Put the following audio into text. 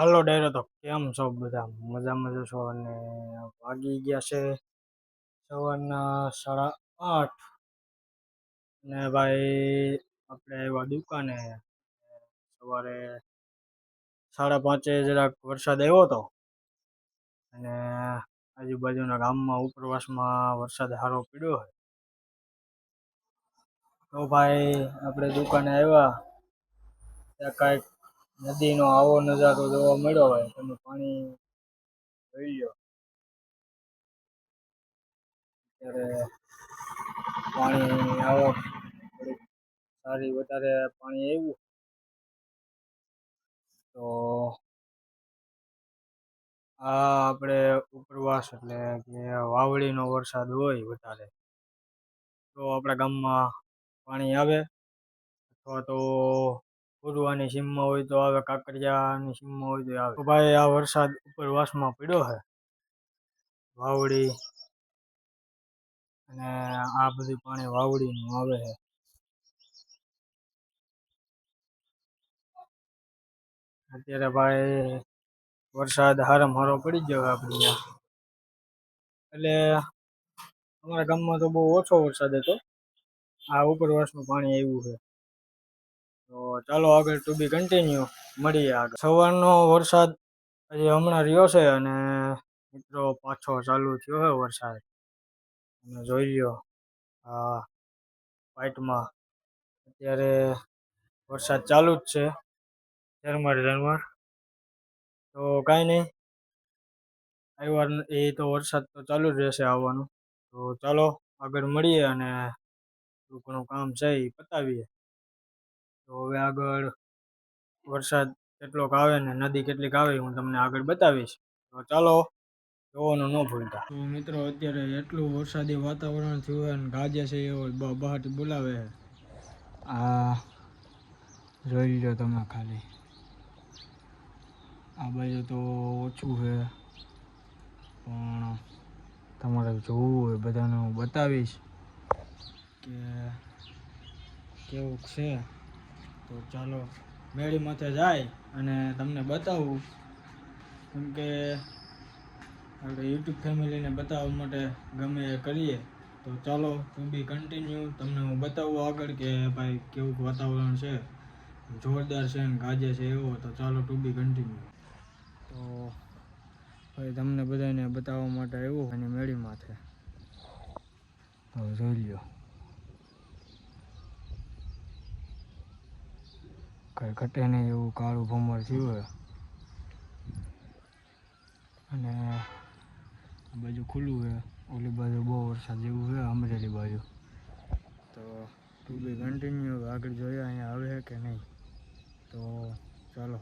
હાલો ડાયરો તો કેમ છો બધા મજામાં જશો અને વાગી ગયા છે સવારના 8:30 ને ભાઈ આપણે આવ્યા દુકાને સવારે 5:30 જરાક વરસાદ આવ્યો હતો અને આજુબાજુના ગામમાં ઉપરવાસમાં વરસાદ સારો પડ્યો છે તો ભાઈ આપણે દુકાને આવ્યા ત્યાં કાંઈક નદીનો આવો નજારો જોવા મળ્યો હોય તમે પાણી જોઈ લો ત્યારે પાણી આવક થોડીક સારી વધારે પાણી આવ્યું તો આ આપણે ઉપરવાસ એટલે કે વાવડીનો વરસાદ હોય વધારે તો આપણા ગામમાં પાણી આવે અથવા તો પૂર્વાની સીમમાં હોય તો આવે, કાંકરિયાની સીમમાં હોય તો આવે. તો ભાઈ આ વરસાદ ઉપરવાસમાં પડ્યો છે વાવડી અને આ બધું પાણી વાવડીનું આવે છે. અત્યારે ભાઈ વરસાદ હારામાં હારો પડી ગયો આપણે ત્યાં એટલે અમારા ગામમાં તો બહુ ઓછો વરસાદ હતો. આ ઉપરવાસનું પાણી આવ્યું છે તો ચાલો આગળ ટુ બી કન્ટિન્યુ મળીએ આગળ. સવારનો વરસાદ હજી હમણાં રહ્યો છે અને મિત્રો પાછો ચાલુ થયો છે વરસાદ. તમે જોઈ લ્યો આ પાઇટમાં અત્યારે વરસાદ ચાલુ જ છે ઝરમર ઝરમર. તો કાંઈ નહીં, આવ્યા એ તો વરસાદ તો ચાલુ જ રહેશે આવવાનું. તો ચાલો આગળ મળીએ અને થોડું ઘણું કામ છે એ પતાવીએ. તો હવે આગળ વરસાદ કેટલોક આવે ને નદી કેટલીક આવે હું તમને આગળ બતાવીશ. તો ચાલો જોવાનું ન ભૂલતા. તો મિત્રો અત્યારે એટલું વરસાદી વાતાવરણ થયું અને ગાજે છે એવો બહારથી બોલાવે છે. આ જોઈ લો તમે ખાલી, આ બાજુ તો ઓછું છે પણ તમારે જોવું હોય બધાને હું બતાવીશ કે કેવું છે. તો ચાલો મેળી માથે જાય અને તમને બતાવું, કેમ કે આપણે યુટ્યુબ ફેમિલીને બતાવવા માટે ગમે એ કરીએ. તો ચાલો ટુ બી કન્ટિન્યુ તમને હું બતાવું આગળ કે ભાઈ કેવું વાતાવરણ છે, જોરદાર છે ને ગાજે છે એવો. તો ચાલો ટુ બી કન્ટિન્યુ. તો ભાઈ તમને બધાને બતાવવા માટે આવ્યું અને મેળી માથે તો જોઈ લ્યો કઈ ઘટે નહીં એવું કાળું ભમર થયું હોય અને આ બાજુ ખુલ્લું છે, ઓલી બાજુ બહુ વરસાદ જેવું છે અમરેલી બાજુ. તો ટુ બી કન્ટિન્યુ આગળ જોઈએ અહીંયા આવે કે નહીં. તો ચાલો.